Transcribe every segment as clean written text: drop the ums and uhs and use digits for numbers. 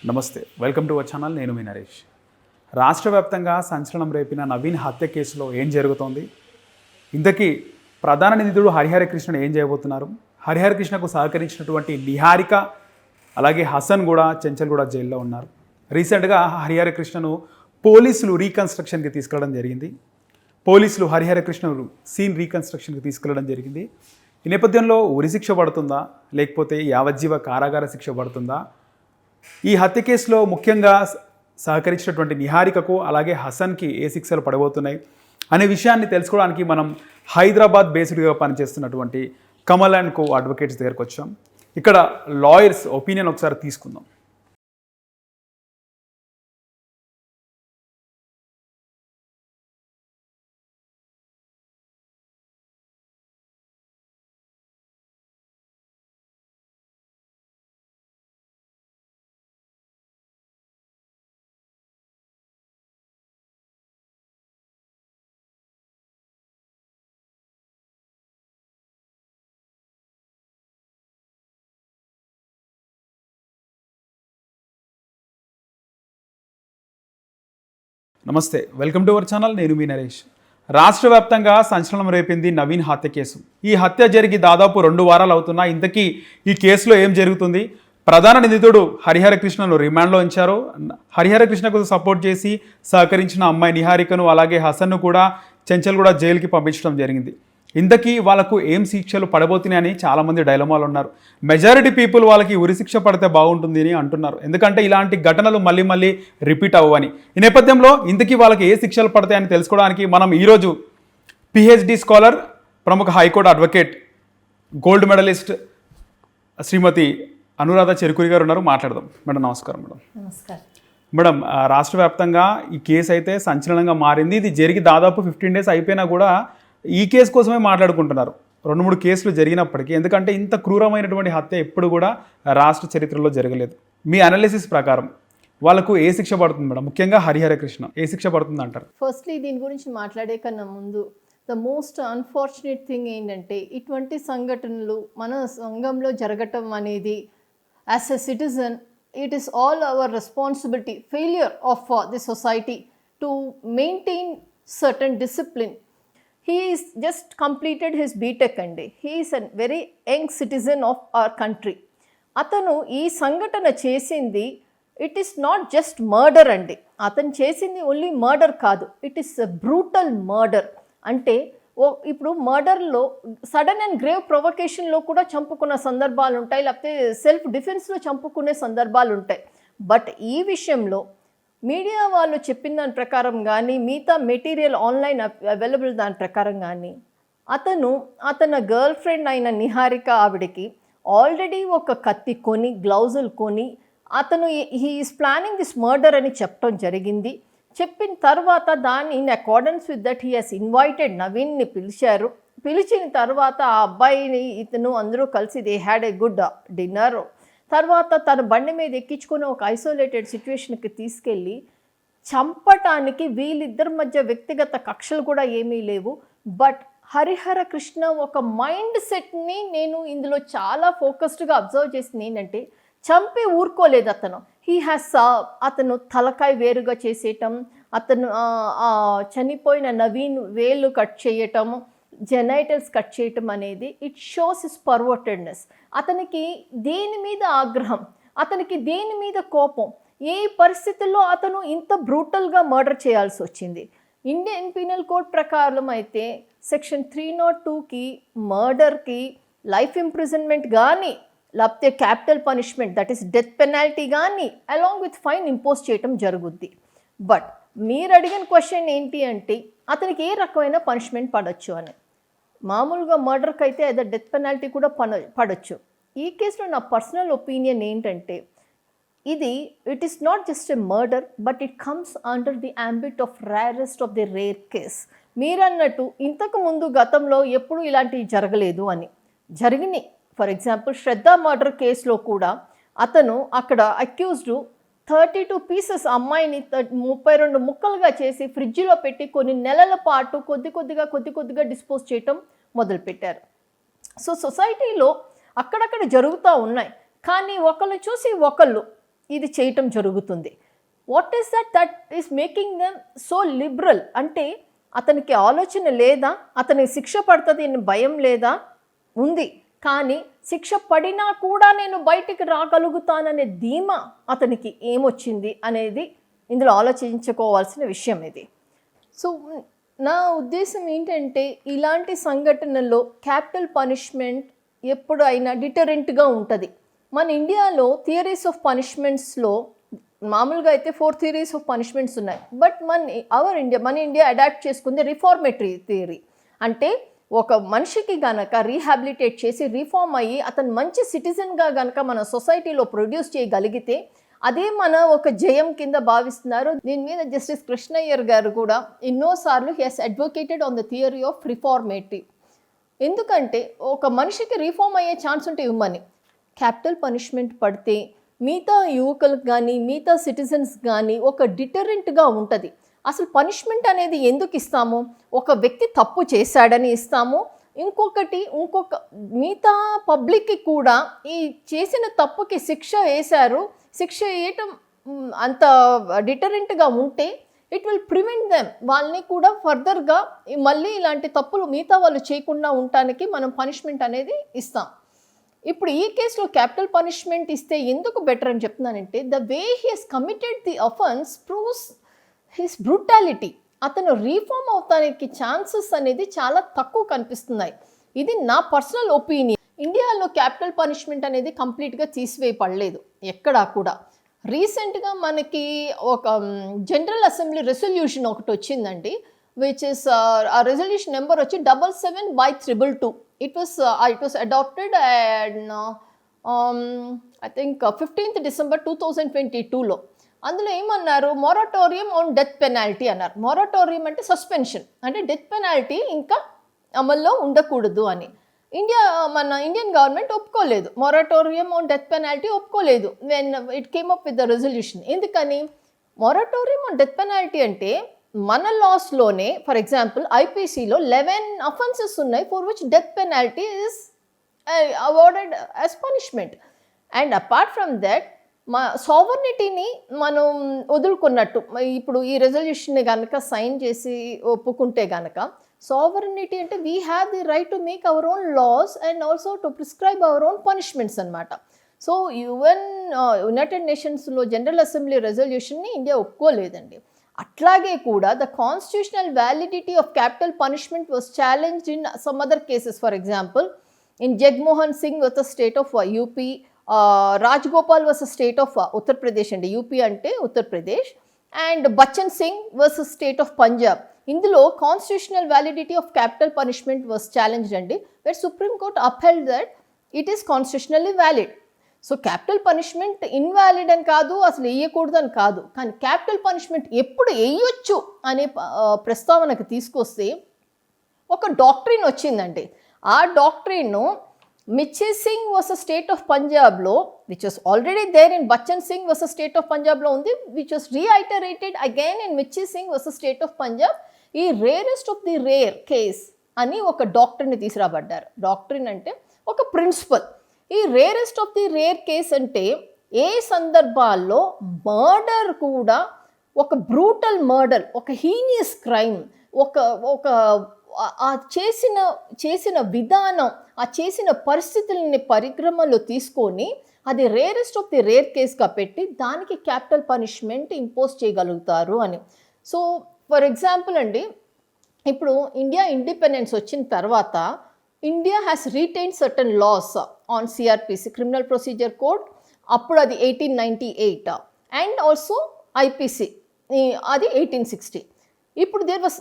నమస్తే, welcome to our channel. నేను మీ నరేష్. రాష్ట్ర వ్యాప్తంగా సంచలనం రేపిన నవీన్ హత్య కేసులో ఏం జరుగుతోంది? ఇంతకీ ప్రధాన నిందితుడు హరిహర కృష్ణను ఏం చేయబోతున్నారు? హరిహర కృష్ణకు సహకరించినటువంటి నిహారిక అలాగే హసన్ కూడా చెంచల్ కూడా జైల్లో ఉన్నారు. రీసెంట్గా హరిహర కృష్ణను పోలీసులు రీకన్స్ట్రక్షన్కి తీసుకెళ్ళడం జరిగింది. పోలీసులు హరిహర కృష్ణను సీన్ రీకన్స్ట్రక్షన్కి తీసుకెళ్ళడం జరిగింది. ఈ నేపథ్యంలో ఉరిశిక్ష పడుతుందా లేకపోతే యావజ్జీవ కారాగార శిక్ష పడుతుందా? ఈ హత్య కేసులో ముఖ్యంగా సహకరించినటువంటి నిహారికకు అలాగే హసన్కి ఏ శిక్షలు పడబోతున్నాయి అనే విషయాన్ని తెలుసుకోవడానికి మనం హైదరాబాద్ బేస్డ్గా పనిచేస్తున్నటువంటి కమల్ అండ్ కో అడ్వకేట్స్ దగ్గరకు వచ్చాం. ఇక్కడ లాయర్స్ ఒపీనియన్ ఒకసారి తీసుకుందాం. నమస్తే, వెల్కమ్ టు అవర్ ఛానల్. నేను మీ నరేష్. రాష్ట్ర వ్యాప్తంగా సంచలనం రేపింది నవీన్ హత్య కేసు. ఈ హత్య జరిగి దాదాపు 2 వారాలు అవుతున్నా. ఇంతకీ ఈ కేసులో ఏం జరుగుతుంది? ప్రధాన నిందితుడు హరిహర కృష్ణను రిమాండ్లో ఉంచారు. హరిహర కృష్ణకు సపోర్ట్ చేసి సహకరించిన అమ్మాయి నిహారికను అలాగే హసన్ను కూడా చెంచల్ కూడా జైలుకి పంపించడం జరిగింది. ఇంతకీ వాళ్ళకు ఏం శిక్షలు పడబోతున్నాయని చాలామంది డైలమాలు ఉన్నారు. మెజారిటీ పీపుల్ వాళ్ళకి ఉరిశిక్ష పడితే బాగుంటుంది అని అంటున్నారు. ఎందుకంటే ఇలాంటి ఘటనలు మళ్ళీ మళ్ళీ రిపీట్ అవ్వని. ఈ నేపథ్యంలో ఇంతకీ వాళ్ళకి ఏ శిక్షలు పడతాయని తెలుసుకోవడానికి మనం ఈరోజు పిహెచ్డి స్కాలర్, ప్రముఖ హైకోర్టు అడ్వకేట్, గోల్డ్ మెడలిస్ట్ శ్రీమతి అనురాధ చెరుకూరి గారు ఉన్నారు. మాట్లాడదాం. మేడం నమస్కారం. నమస్కారం మేడం, రాష్ట్ర వ్యాప్తంగా ఈ కేసు అయితే సంచలనంగా మారింది. ఇది జరిగి దాదాపు 15 days అయిపోయినా కూడా ఈ కేసు కోసమే మాట్లాడుకుంటున్నారు. 2-3 కేసులు జరిగినప్పటికీ. ఎందుకంటే ఇంత క్రూరమైనటువంటి హత్య ఎప్పుడు కూడా రాష్ట్ర చరిత్రలో జరగలేదు. మీ అనాలిసిస్ ప్రకారం వాళ్ళకు ఏ శిక్ష పడుతుంది మేడం? ముఖ్యంగా హరిహర కృష్ణ ఏ శిక్ష పడుతుంది అంటారు? ఫస్ట్లీ దీని గురించి మాట్లాడే కన్నా ముందు ద మోస్ట్ అన్ఫార్చునేట్ థింగ్ ఏంటంటే ఇటువంటి సంఘటనలు మన సంఘంలో జరగటం అనేది as a citizen it is all our responsibility, failure of the society to maintain certain discipline. He is just completed his BTech అండి. He is a very young citizen of our country. అతను ఈ సంఘటన చేసింది it is not just murder అండి. అతను చేసింది only murder కాదు, it is a brutal murder. అంటే ఇప్పుడు మర్డర్లో సడన్ అండ్ గ్రేవ్ ప్రొవకేషన్లో కూడా చంపుకున్న సందర్భాలు ఉంటాయి, లేకపోతే సెల్ఫ్ డిఫెన్స్లో చంపుకునే సందర్భాలు ఉంటాయి. బట్ ఈ విషయంలో మీడియా వాళ్ళు చెప్పిన దాని ప్రకారం కానీ మిగతా మెటీరియల్ ఆన్లైన్ అవైలబుల్ దాని ప్రకారం కానీ అతని గర్ల్ ఫ్రెండ్ అయిన నిహారిక ఆవిడకి ఆల్రెడీ ఒక కత్తి కొని గ్లౌజులు కొని అతను he is planning this murder అని చెప్పడం జరిగింది. చెప్పిన తర్వాత దాన్ని in accordance with that he has invited నవీన్ని పిలిచారు. పిలిచిన తర్వాత ఆ అబ్బాయిని ఇతను అందరూ కలిసి they had a good dinner. తర్వాత తన బండి మీద ఎక్కించుకొని ఒక ఐసోలేటెడ్ సిచ్యువేషన్కి తీసుకెళ్ళి చంపటానికి వీళ్ళిద్దరి మధ్య వ్యక్తిగత కక్షలు కూడా ఏమీ లేవు. బట్ హరిహర కృష్ణ ఒక మైండ్ సెట్ని నేను ఇందులో చాలా ఫోకస్డ్గా అబ్జర్వ్ చేసింది ఏంటంటే చంపి ఊరుకోలేదు అతను. అతను తలకాయ వేరుగా చేసేయటం, అతను చనిపోయిన నవీన్ వేలు కట్ చేయటం, జెనైటల్స్ కట్ చేయటం అనేది ఇట్ షోస్ హిస్ పర్వర్టెడ్నెస్. అతనికి దేని మీద ఆగ్రహం, అతనికి దేని మీద కోపం, ఏ పరిస్థితుల్లో అతను ఇంత బ్రూటల్గా మర్డర్ చేయాల్సి వచ్చింది? ఇండియన్ పీనల్ కోడ్ ప్రకారం అయితే సెక్షన్ 302కి మర్డర్కి లైఫ్ ఇంప్రిజన్మెంట్ కానీ లేకపోతే capital punishment that is death penalty కానీ అలాంగ్ విత్ ఫైన్ ఇంపోజ్ చేయటం జరుగుద్ది. బట్ మీరు అడిగిన క్వశ్చన్ ఏంటి అంటే అతనికి ఏ రకమైన పనిష్మెంట్ పడవచ్చు అని. మామూలుగా మర్డర్కి అయితే అదే డెత్ పెనాల్టీ కూడా పడవచ్చు. ఈ కేసులో నా పర్సనల్ ఒపీనియన్ ఏంటంటే it is not just a murder but it comes under the ambit of rarest of the rare case. మీరన్నట్టు ఇంతకు ముందు గతంలో ఎప్పుడు ఇలాంటివి జరగలేదు అని జరిగినాయి. ఫర్ ఎగ్జాంపుల్ శ్రద్ధ మర్డర్ కేసులో కూడా అతను అక్కడ అక్యూజ్డ్ 32 పీసెస్ అమ్మాయిని 32 ముక్కలుగా చేసి ఫ్రిడ్జ్లో పెట్టి కొన్ని నెలల పాటు కొద్ది కొద్దిగా డిస్పోజ్ చేయటం మొదలుపెట్టారు. సో సొసైటీలో అక్కడక్కడ జరుగుతూ ఉన్నాయి. కానీ ఒకళ్ళు చూసి ఒకళ్ళు ఇది చేయటం జరుగుతుంది. What is that is making them so liberal? అంటే అతనికి ఆలోచన లేదా, అతనికి శిక్ష పడుతుంది అని భయం లేదా? ఉంది. కానీ శిక్ష పడినా కూడా నేను బయటికి రాగలుగుతాననే ధీమా అతనికి ఏమొచ్చింది అనేది ఇందులో ఆలోచించుకోవాల్సిన విషయం ఇది. సో నా ఉద్దేశం ఏంటంటే ఇలాంటి సంఘటనల్లో క్యాపిటల్ పనిష్మెంట్ ఎప్పుడు అయినా డిటరెంట్గా ఉంటుంది. మన ఇండియాలో థియరీస్ ఆఫ్ పనిష్మెంట్స్లో మామూలుగా అయితే 4 థియరీస్ ఆఫ్ పనిష్మెంట్స్ ఉన్నాయి. బట్ మన ఇండియా అడాప్ట్ చేసుకుంది రిఫార్మేటరీ థియరీ. అంటే ఒక మనిషికి గనక రీహాబిలిటేట్ చేసి రీఫార్మ్ అయ్యి అతను మంచి సిటిజన్గా గనక మన సొసైటీలో ప్రొడ్యూస్ చేయగలిగితే అదే మన ఒక జయం కింద భావిస్తున్నారు. దీని మీద జస్టిస్ కృష్ణయ్యర్ గారు కూడా ఎన్నోసార్లు he has advocated on the theory of reformative. ఎందుకంటే ఒక మనిషికి రీఫార్మ్ అయ్యే ఛాన్స్ ఉంటే ఇవ్వమని, క్యాపిటల్ పనిష్మెంట్ పడితే మిగతా యువకులకు కానీ మిగతా సిటిజన్స్ కానీ ఒక డిటరెంట్గా ఉంటుంది. అసలు పనిష్మెంట్ అనేది ఎందుకు ఇస్తాము? ఒక వ్యక్తి తప్పు చేశాడని ఇస్తాము. ఇంకొక మిగతా పబ్లిక్కి కూడా ఈ చేసిన తప్పుకి శిక్ష వేశారు, శిక్ష వేయటం అంత డిటరెంట్గా ఉంటే ఇట్ విల్ ప్రివెంట్ దెమ్, వాళ్ళని కూడా ఫర్దర్గా మళ్ళీ ఇలాంటి తప్పులు మిగతా వాళ్ళు చేయకుండా ఉండటానికి మనం పనిష్మెంట్ అనేది ఇస్తాం. ఇప్పుడు ఈ కేసులో క్యాపిటల్ పనిష్మెంట్ ఇస్తే ఎందుకు బెటర్ అని చెప్తున్నానంటే the way he has committed the offence proves his brutality. అతను రీఫార్మ్ అవటానికి ఛాన్సెస్ అనేది చాలా తక్కువ కనిపిస్తున్నాయి. ఇది నా పర్సనల్ ఒపీనియన్. ఇండియాలో క్యాపిటల్ పనిష్మెంట్ అనేది కంప్లీట్గా తీసివేయబడలేదు ఎక్కడా కూడా. రీసెంట్గా మనకి ఒక జనరల్ అసెంబ్లీ రెజల్యూషన్ ఒకటి వచ్చిందండి, విచ్ ఇస్ ఆ రెజల్యూషన్ నెంబర్ వచ్చి 77/222. It was adopted and I think 15th December 2022లో. అందులో ఏమన్నారు, మొరటోరియం ఆన్ డెత్ పెనాల్టీ అన్నారు. మొరటోరియం అంటే సస్పెన్షన్, అంటే డెత్ పెనాల్టీ ఇంకా అమల్లో ఉండకూడదు అని. మన ఇండియన్ గవర్నమెంట్ ఒప్పుకోలేదు, మొరటోరియం ఆన్ డెత్ పెనాల్టీ ఒప్పుకోలేదు when it came up with the resolution. ఎందుకని? మొరటోరియం ఆన్ డెత్ పెనాల్టీ అంటే మన లాస్లోనే ఫర్ ఎగ్జాంపుల్ ఐపీసీలో 11 అఫెన్సెస్ ఉన్నాయి for which death penalty is awarded as punishment. And apart from that మా సావర్నిటీని మనం వదులుకున్నట్టు. ఇప్పుడు ఈ రెజల్యూషన్ని కనుక సైన్ చేసి ఒప్పుకుంటే కనుక సావర్నిటీ అంటే we have the right to make our own laws and also to prescribe our own punishments అనమాట. సో యునైటెడ్ నేషన్స్లో జనరల్ అసెంబ్లీ రెజల్యూషన్ని ఇండియా ఒప్పుకోలేదండి. అట్లాగే కూడా the constitutional validity of capital punishment was challenged in some other cases. For example in Jagmohan Singh was the state of UP, Rajgopal was the state of Uttar Pradesh అండి, UP అంటే Uttar Pradesh, and Bachan Singh was state of Punjab. ఇందులో constitutional validity of capital punishment was challenged అండి, but supreme court upheld that it is constitutionally valid. So capital punishment invalid అని కాదు, అసలు వేయకూడదు అని కాదు, కానీ క్యాపిటల్ పనిష్మెంట్ ఎప్పుడు వేయొచ్చు అనే ప్రస్తావనకు తీసుకొస్తే ఒక డాక్ట్రిన్ వచ్చిందండి. ఆ డాక్ట్రిన్ను Machhi Singh was state of పంజాబ్లో, which was already there in Bachan Singh was state of పంజాబ్లో ఉంది, which was reiterated again in Machhi Singh was state of Punjab. ఈ rarest of the rare case అని ఒక డాక్ట్రిన్ని తీసుకురాబడ్డారు. డాక్ట్రిన్ అంటే ఒక ప్రిన్సిపల్. ఈ rarest of the rare case అంటే ఏ సందర్భాల్లో మర్డర్ కూడా ఒక బ్రూటల్ మర్డర్, ఒక హీనియస్ క్రైమ్, ఒక ఆ చేసిన విధానం, ఆ చేసిన పరిస్థితులని పరిక్రమలో తీసుకొని అది రేరెస్ట్ ఆఫ్ ది రేర్ కేస్గా పెట్టి దానికి క్యాపిటల్ పనిష్మెంట్ ఇంపోజ్ చేయగలుగుతారు అని. సో ఫర్ ఎగ్జాంపుల్ అండి, ఇప్పుడు ఇండియా ఇండిపెండెన్స్ వచ్చిన తర్వాత India has retain certain laws on CrPC, criminal procedure code, అప్పుడు అది 1898, అండ్ ఆల్సో ఐపీసీ అది 1860. ఇప్పుడు దేర్ వాస్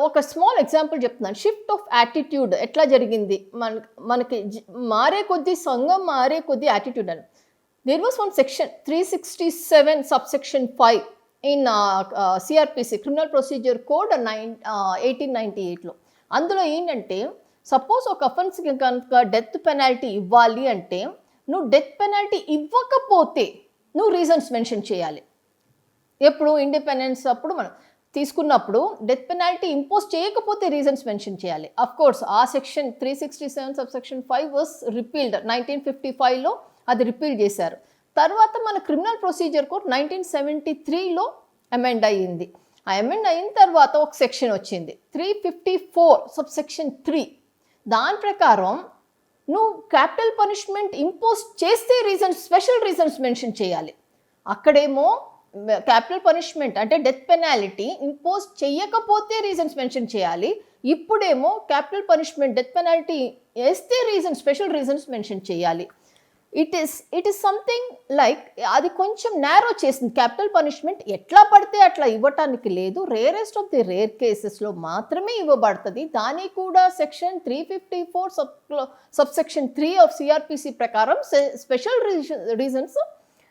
ఒక స్మాల్ ఎగ్జాంపుల్ చెప్తున్నాను. షిఫ్ట్ ఆఫ్ యాటిట్యూడ్ ఎట్లా జరిగింది, మనకి మారే కొద్దీ సంఘం మారే కొద్దీ యాటిట్యూడ్ అని. There was one section 367 subsection 5 in CRPC, criminal procedure code 1898లో. అందులో ఏంటంటే సపోజ్ ఒక అఫెన్స్కి కనుక డెత్ పెనాల్టీ ఇవ్వాలి అంటే నువ్వు డెత్ పెనాల్టీ ఇవ్వకపోతే నువ్వు రీజన్స్ మెన్షన్ చేయాలి. ఎప్పుడు ఇండిపెండెన్స్ అప్పుడు మనం తీసుకున్నప్పుడు డెత్ పెనాల్టీ ఇంపోజ్ చేయకపోతే రీజన్స్ మెన్షన్ చేయాలి. అఫ్ కోర్స్ ఆ సెక్షన్ 367 సబ్సెక్షన్ 5 వాస్ రిపీల్డ్ 1955లో, అది రిపీల్ చేశారు. తర్వాత మన క్రిమినల్ ప్రొసీజర్ కోడ్ 1973లో అమెండ్ అయ్యింది. ఆ అమెండ్ అయిన తర్వాత ఒక సెక్షన్ వచ్చింది 354 సబ్సెక్షన్ 3. దాని ప్రకారం నువ్వు క్యాపిటల్ పనిష్మెంట్ ఇంపోజ్ చేస్తే రీజన్స్, స్పెషల్ రీజన్స్ మెన్షన్ చేయాలి. అక్కడేమో క్యాపిటల్ పనిష్మెంట్ అంటే డెత్ పెనాలిటీ ఇంపోజ్ చేయకపోతే రీజన్స్ మెన్షన్ చేయాలి. ఇప్పుడేమో క్యాపిటల్ పనిష్మెంట్ డెత్ పెనాల్టీ వేస్తే రీజన్స్, స్పెషల్ రీజన్స్ మెన్షన్ చేయాలి. ఇట్ ఈస్ సంథింగ్ లైక్ అది కొంచెం నేరో చేసింది. క్యాపిటల్ పనిష్మెంట్ ఎట్లా పడితే అట్లా ఇవ్వటానికి లేదు, రేరెస్ట్ ఆఫ్ ది రేర్ కేసెస్లో మాత్రమే ఇవ్వబడుతుంది. దానికి కూడా సెక్షన్ 354 సబ్సెక్షన్ 3 ఆఫ్ సిఆర్పిసి ప్రకారం స్పెషల్ రీజన్స్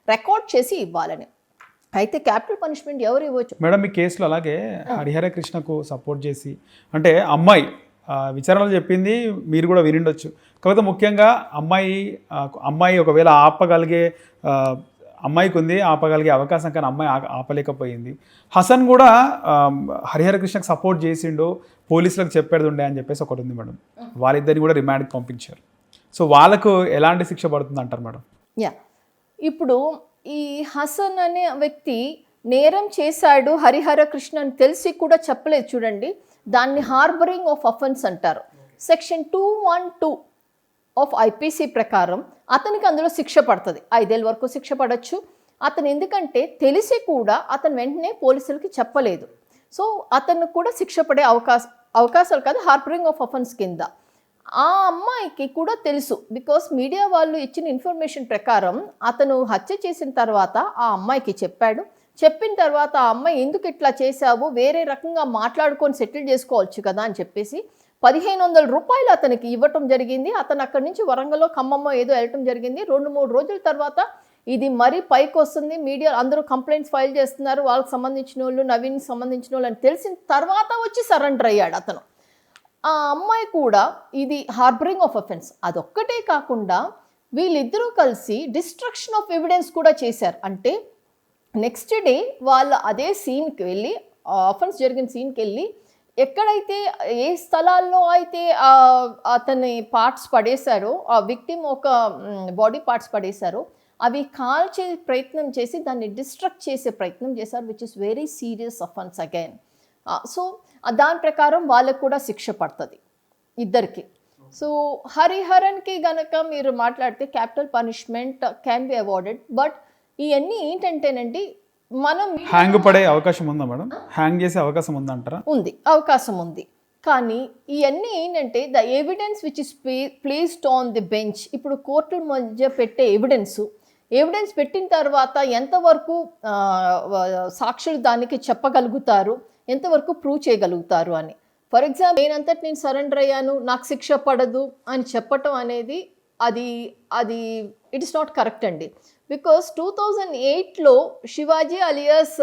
రికార్డ్ చేసి ఇవ్వాలని. అయితే క్యాపిటల్ పనిష్మెంట్ ఎవరు ఇవ్వచ్చు? మేడం ఈ కేసులో అలాగే హరిహర కృష్ణకు సపోర్ట్ చేసి అంటే అమ్మాయి విచారణలో చెప్పింది మీరు కూడా వినిండొచ్చు. కాకపోతే ముఖ్యంగా అమ్మాయి ఒకవేళ అమ్మాయికి ఉంది ఆపగలిగే అవకాశం, కానీ అమ్మాయి ఆపలేకపోయింది. హసన్ కూడా హరిహర కృష్ణకు సపోర్ట్ చేసిండు, పోలీసులకు చెప్పేది ఉండే అని చెప్పేసి ఒకటి ఉంది మేడం. వాళ్ళిద్దరిని కూడా రిమాండ్కి పంపించారు. సో వాళ్ళకు ఎలాంటి శిక్ష పడుతుంది అంటారు మేడం? యా, ఇప్పుడు ఈ హసన్ అనే వ్యక్తి నేరం చేశాడు హరిహర కృష్ణ అని తెలిసి కూడా చెప్పలేదు చూడండి. దాన్ని హార్బరింగ్ ఆఫ్ అఫెన్స్ అంటారు. సెక్షన్ 212 ఆఫ్ ఐపీసీ ప్రకారం అతనికి అందులో శిక్ష పడుతుంది. 5 ఏళ్ళ వరకు శిక్ష పడవచ్చు. అతను ఎందుకంటే తెలిసి కూడా అతను వెంటనే పోలీసులకి చెప్పలేదు. సో అతను కూడా శిక్ష పడే అవకాశాలు కాదు, హార్బరింగ్ ఆఫ్ అఫెన్స్ కింద. ఆ అమ్మాయికి కూడా తెలుసు, బికాస్ మీడియా వాళ్ళు ఇచ్చిన ఇన్ఫర్మేషన్ ప్రకారం అతను హత్య చేసిన తర్వాత ఆ అమ్మాయికి చెప్పాడు. చెప్పిన తర్వాత ఆ అమ్మాయి ఎందుకు ఇట్లా చేశావు, వేరే రకంగా మాట్లాడుకొని సెటిల్ చేసుకోవచ్చు కదా అని చెప్పేసి 1500 రూపాయలు అతనికి ఇవ్వటం జరిగింది. అతను అక్కడి నుంచి వరంగల్లో ఖమ్మమ్మో ఏదో వెళ్ళటం జరిగింది. 2-3 రోజుల తర్వాత ఇది మరీ పైకి వస్తుంది, మీడియా అందరూ కంప్లైంట్స్ ఫైల్ చేస్తున్నారు, వాళ్ళకి సంబంధించిన వాళ్ళు, నవీన్కి సంబంధించిన వాళ్ళు అని తెలిసిన తర్వాత వచ్చి సరెండర్ అయ్యాడు అతను. ఆ అమ్మాయి కూడా ఇది హార్బరింగ్ ఆఫ్ అఫెన్స్. అదొక్కటే కాకుండా వీళ్ళిద్దరూ కలిసి డిస్ట్రక్షన్ ఆఫ్ ఎవిడెన్స్ కూడా చేశారు. అంటే నెక్స్ట్ డే వాళ్ళు అదే సీన్కి వెళ్ళి, అఫెన్స్ జరిగిన సీన్కి వెళ్ళి, ఎక్కడైతే ఏ స్థలాల్లో అయితే అతని పార్ట్స్ పడేశారో, ఆ విక్టిమ్ ఒక బాడీ పార్ట్స్ పడేశారో అవి కాల్చే ప్రయత్నం చేసి దాన్ని డిస్ట్రక్ట్ చేసే ప్రయత్నం చేశారు, which is very serious offence again. So దాని ప్రకారం వాళ్ళకు కూడా శిక్ష పడుతుంది ఇద్దరికి. సో హరిహరన్కి గనక మీరు మాట్లాడితే capital punishment can be awarded. But ఇవన్నీ ఏంటంటేనండి, మనం హ్యాంగ్ పడే అవకాశం ఉందా మేడం? హ్యాంగ్ చేసే అవకాశం ఉందా అంటారా? ఉంది, అవకాశం ఉంది. కానీ ఇవన్నీ ఏంటంటే the evidence which is placed on the bench. ఇప్పుడు కోర్టుల మధ్య పెట్టే ఎవిడెన్స్ పెట్టిన తర్వాత ఎంతవరకు సాక్షులు దానికి చెప్పగలుగుతారు, ఎంతవరకు ప్రూవ్ చేయగలుగుతారు అని. ఫర్ ఎగ్జాంపుల్ నేను సరెండర్ అయ్యాను, నాకు శిక్ష పడదు అని చెప్పటం అనేది అది ఇట్ ఇస్ నాట్ కరెక్ట్ అండి. బికాస్ 2008లో Shivaji alias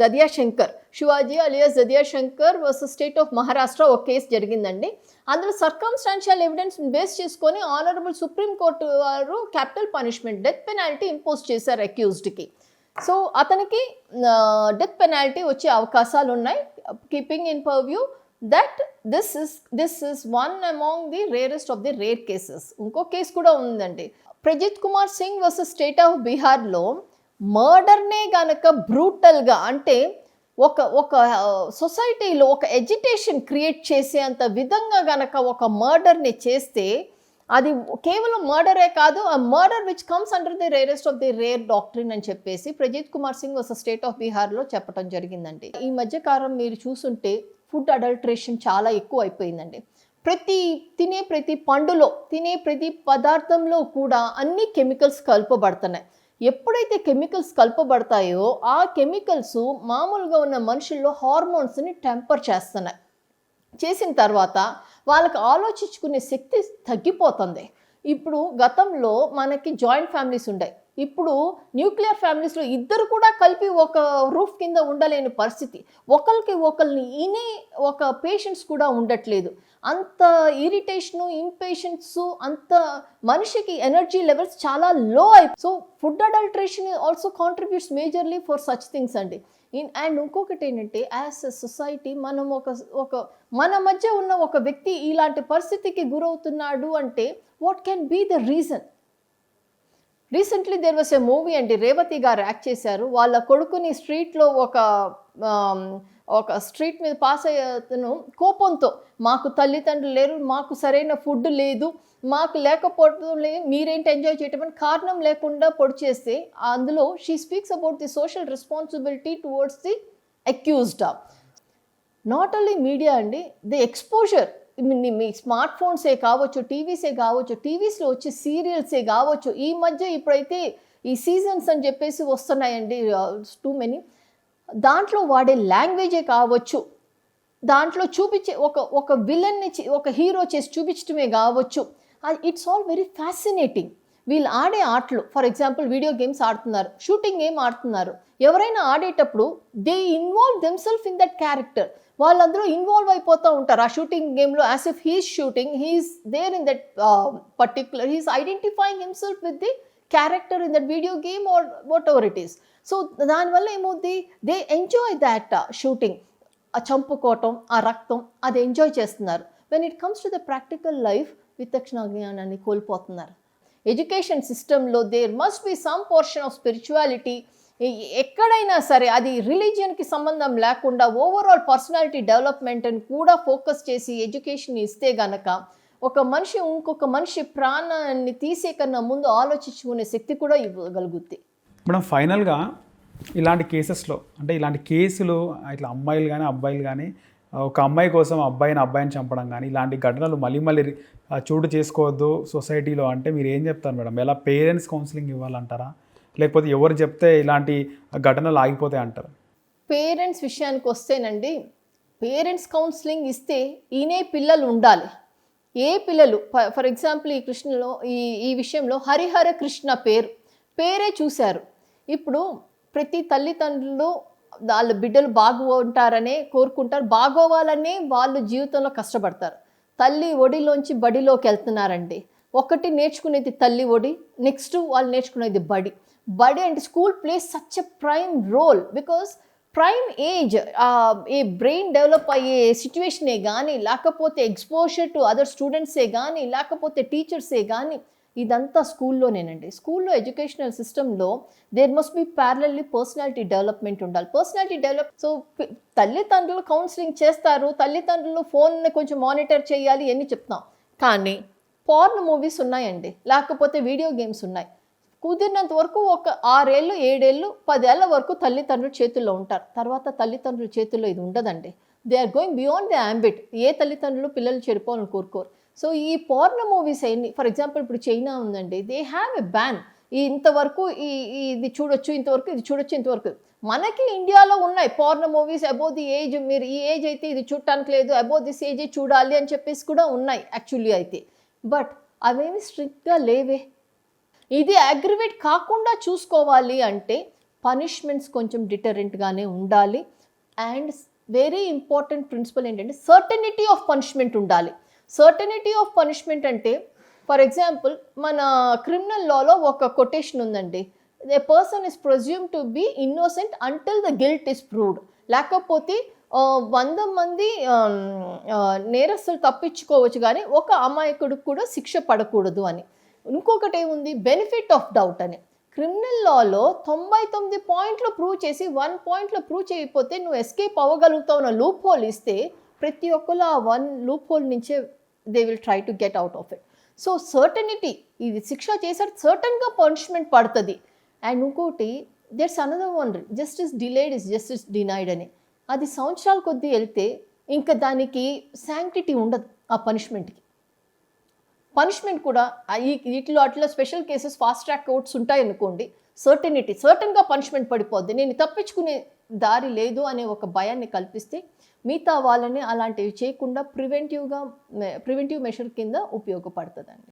Dadiya Shankar versus state of Maharashtra ఒక కేసు జరిగిందండి. అందులో సర్కమ్స్టాన్షియల్ ఎవిడెన్స్ బేస్ చేసుకొని ఆనరబుల్ సుప్రీం కోర్టు వారు capital punishment death penalty impose చేశారు అక్యూజ్డ్కి. సో అతనికి డెత్ పెనాల్టీ వచ్చే అవకాశాలు ఉన్నాయి. Keeping in purview that this is one among the rarest of the rare cases. ఇంకో కేసు కూడా ఉందండి, Prajit Kumar Singh versus state of బీహార్లో మర్డర్నే గనక బ్రూటల్గా, అంటే ఒక సొసైటీలో ఒక ఎజిటేషన్ క్రియేట్ చేసేంత విధంగా గనక ఒక మర్డర్ని చేస్తే అది కేవలం మర్డరే కాదు, ఆ murder which comes under the rarest of the rare doctrine అని చెప్పేసి Prajit Kumar Singh versus state of బీహార్లో చెప్పడం జరిగిందండి. ఈ మధ్యకాలం మీరు చూసుంటే ఫుడ్ అడల్ట్రేషన్ చాలా ఎక్కువ అయిపోయిందండి. ప్రతి పండులో తినే ప్రతి పదార్థంలో కూడా అన్ని కెమికల్స్ కలపబడుతున్నాయి. ఎప్పుడైతే కెమికల్స్ కలపబడతాయో ఆ కెమికల్స్ మామూలుగా ఉన్న మనుషుల్లో హార్మోన్స్ని టెంపర్ చేస్తున్నాయి. చేసిన తర్వాత వాళ్ళకి ఆలోచించుకునే శక్తి తగ్గిపోతుంది. ఇప్పుడు గతంలో మనకి జాయింట్ ఫ్యామిలీస్ ఉన్నాయి, ఇప్పుడు న్యూక్లియర్ ఫ్యామిలీస్లో ఇద్దరు కూడా కలిపి ఒక రూఫ్ కింద ఉండలేని పరిస్థితి. ఒకరిని ఇనే ఒక పేషెంట్స్ కూడా ఉండట్లేదు. అంత ఇరిటేషను, ఇంపేషెన్స్, అంత మనిషికి ఎనర్జీ లెవెల్స్ చాలా లో అయిపోయి. So food adulteration also contributes majorly for such things అండి. అండ్ ఇంకొకటి ఏంటంటే యాజ్ ఎ సొసైటీ మనం మన మధ్య ఉన్న ఒక వ్యక్తి ఇలాంటి పరిస్థితికి గురవుతున్నాడు అంటే what can be the reason? Recently there was a movie అండి, రేవతి గారు యాక్ట్ చేశారు. వాళ్ళ కొడుకుని స్ట్రీట్లో ఒక స్ట్రీట్ మీద పాస్ అయ్యేతను కోపంతో, మాకు తల్లిదండ్రులు లేరు, మాకు సరైన ఫుడ్ లేదు, మాకు లేకపోవడం మీరేంటి ఎంజాయ్ చేయటం అని కారణం లేకుండా పొడి చేస్తే, అందులో she speaks about the social responsibility towards the accused. Not only media అండి, ది ఎక్స్పోజర్, మీ స్మార్ట్ ఫోన్సే కావచ్చు, టీవీసే కావచ్చు, టీవీస్లో వచ్చే సీరియల్సే కావచ్చు, ఈ మధ్య ఇప్పుడైతే ఈ సీజన్స్ అని చెప్పేసి వస్తున్నాయండి, టూ మెనీ. దాంట్లో వాడే లాంగ్వేజే కావచ్చు, దాంట్లో చూపించే ఒక విలన్ని ఒక హీరో చేసి చూపించడమే కావచ్చు, ఇట్స్ ఆల్ వెరీ ఫ్యాసినేటింగ్. వీళ్ళు ఆడే ఆటలు, ఫర్ ఎగ్జాంపుల్ వీడియో గేమ్స్ ఆడుతున్నారు, షూటింగ్ గేమ్ ఆడుతున్నారు, ఎవరైనా ఆడేటప్పుడు they involve themselves in that character. వాళ్ళందరూ ఇన్వాల్వ్ అయిపోతూ ఉంటారు ఆ షూటింగ్ గేమ్లో, as if he's shooting, he's there in that particular, he's identifying himself with the character in that video game or whatever it is. So దానివల్ల ఏమవుద్ది, they enjoy that shooting, ఆ చంపుకోవటం, ఆ రక్తం, అది ఎంజాయ్ చేస్తున్నారు. When it comes to the practical life, విచక్షణ జ్ఞానాన్ని కోల్పోతున్నారు. ఎడ్యుకేషన్ సిస్టంలో there must be some portion of spirituality. ఎక్కడైనా సరే అది రిలీజియన్కి సంబంధం లేకుండా ఓవరాల్ పర్సనాలిటీ డెవలప్మెంట్ని కూడా ఫోకస్ చేసి ఎడ్యుకేషన్ ఇస్తే గనక ఒక మనిషి ఇంకొక మనిషి ప్రాణాన్ని తీసే కన్నా ముందు ఆలోచించుకునే శక్తి కూడా ఇవ్వగలుగుద్ది. మేడం, ఫైనల్గా ఇలాంటి కేసెస్లో, అంటే ఇలాంటి కేసులు ఇట్లా అమ్మాయిలు కానీ అబ్బాయిలు కానీ ఒక అమ్మాయి కోసం అబ్బాయిని చంపడం కానీ ఇలాంటి ఘటనలు మళ్ళీ చోటు చేసుకోవద్దు సొసైటీలో అంటే మీరు ఏం చెప్తారు మేడం? ఎలా పేరెంట్స్ కౌన్సిలింగ్ ఇవ్వాలంటారా, లేకపోతే ఎవరు చెప్తే ఇలాంటి ఘటనలు ఆగిపోతాయి అంటారు? పేరెంట్స్ విషయానికి వస్తేనండి, పేరెంట్స్ కౌన్సిలింగ్ ఇస్తే ఈయనే పిల్లలు ఉండాలి. ఏ పిల్లలు, ఫర్ ఎగ్జాంపుల్ ఈ కృష్ణలో ఈ విషయంలో హరిహర కృష్ణ పేరే చూశారు. ఇప్పుడు ప్రతి తల్లిదండ్రులు వాళ్ళ బిడ్డలు బాగుంటారనే కోరుకుంటారు, బాగోవాలనే వాళ్ళు జీవితంలో కష్టపడతారు. తల్లి ఒడిలోంచి బడిలోకి వెళ్తున్నారండి. ఒకటి నేర్చుకునేది తల్లి ఒడి, నెక్స్ట్ వాళ్ళు నేర్చుకునేది బడి అంటే school place such a prime role, because prime age, a brain develop అయ్యే సిచ్యువేషనే కానీ, లేకపోతే ఎక్స్పోజర్ టు అదర్ స్టూడెంట్సే కానీ, లేకపోతే టీచర్సే కానీ, ఇదంతా స్కూల్లోనేనండి. స్కూల్లో ఎడ్యుకేషనల్ సిస్టంలో there must be parallelly personality development ఉండాలి. పర్సనాలిటీ డెవలప్, సో తల్లిదండ్రులు కౌన్సిలింగ్ చేస్తారు, తల్లిదండ్రులు ఫోన్ని కొంచెం మానిటర్ చేయాలి అని చెప్తాం. కానీ పార్న్ మూవీస్ ఉన్నాయండి, లేకపోతే వీడియో గేమ్స్ ఉన్నాయి. కుదిరినంత వరకు ఒక 6 ఏళ్ళు 7 ఏళ్ళు 10 ఏళ్ళ వరకు తల్లిదండ్రుల చేతుల్లో ఉంటారు. తర్వాత తల్లిదండ్రుల చేతుల్లో ఇది ఉండదండి. They are going beyond the ambit. ఏ తల్లిదండ్రులు పిల్లలు చెడిపోవాలని కోరుకోరు. సో ఈ పార్న్ మూవీస్ అన్ని, ఫర్ ఎగ్జాంపుల్ ఇప్పుడు చైనా ఉందండి, దే హ్యావ్ ఎ బ్యాన్. ఇంతవరకు ఇది చూడొచ్చు, ఇంతవరకు ఇది చూడొచ్చు, ఇంతవరకు. మనకి ఇండియాలో ఉన్నాయి porn movies above the age, మీరు ఈ ఏజ్ అయితే ఇది చూడటానికి లేదు, అబౌవ్ దిస్ ఏజే చూడాలి అని చెప్పేసి కూడా ఉన్నాయి యాక్చువల్లీ అయితే. బట్ అవేమి స్ట్రిక్ట్గా లేవే. ఇది అగ్రివేట్ కాకుండా చూసుకోవాలి అంటే పనిష్మెంట్స్ కొంచెం డిటరెంట్గానే ఉండాలి. అండ్ వెరీ ఇంపార్టెంట్ ప్రిన్సిపల్ ఏంటంటే సర్టనిటీ ఆఫ్ పనిష్మెంట్ ఉండాలి. సర్టనిటీ ఆఫ్ పనిష్మెంట్ అంటే, ఫర్ ఎగ్జాంపుల్ మన క్రిమినల్ లాలో ఒక కొటేషన్ ఉందండి, a person is presume to be innocent until the guilt is proved. లేకపోతే 100 మంది నేరస్తులు తప్పించుకోవచ్చు కానీ ఒక అమాయకుడికి కూడా శిక్ష పడకూడదు అని. ఇంకొకటి ఏముంది, బెనిఫిట్ ఆఫ్ డౌట్ అని. క్రిమినల్ లాలో 99 పాయింట్లు ప్రూవ్ చేసి 1 పాయింట్లో ప్రూవ్ చేయకపోతే నువ్వు ఎస్కేప్ అవ్వగలుగుతావు అన్న లూప్ హోల్ ఇస్తే ప్రతి ఒక్కరు ఆ 1 లూప్ హోల్ నుంచే they will try to get out of it. So certainty, ఇది శిక్ష చేశారు సర్టన్గా పనిష్మెంట్ పడుతుంది. అండ్ ఇంకోటి, there's another one, justice delayed is justice denied అని. అది సంవత్సరాల కొద్దీ వెళ్తే ఇంకా దానికి శాంక్టిటీ ఉండదు ఆ పనిష్మెంట్కి. పనిష్మెంట్ కూడా వీటిలో అట్లా special cases fast track courts ఉంటాయి అనుకోండి, సర్టన్గా పనిష్మెంట్ పడిపోద్ది, నేను తప్పించుకునే దారి లేదు అనే ఒక భయాన్ని కల్పిస్తే మిగతా వాళ్ళని అలాంటివి చేయకుండా ప్రివెంటివ్ మెషర్ కింద ఉపయోగపడుతుందండి.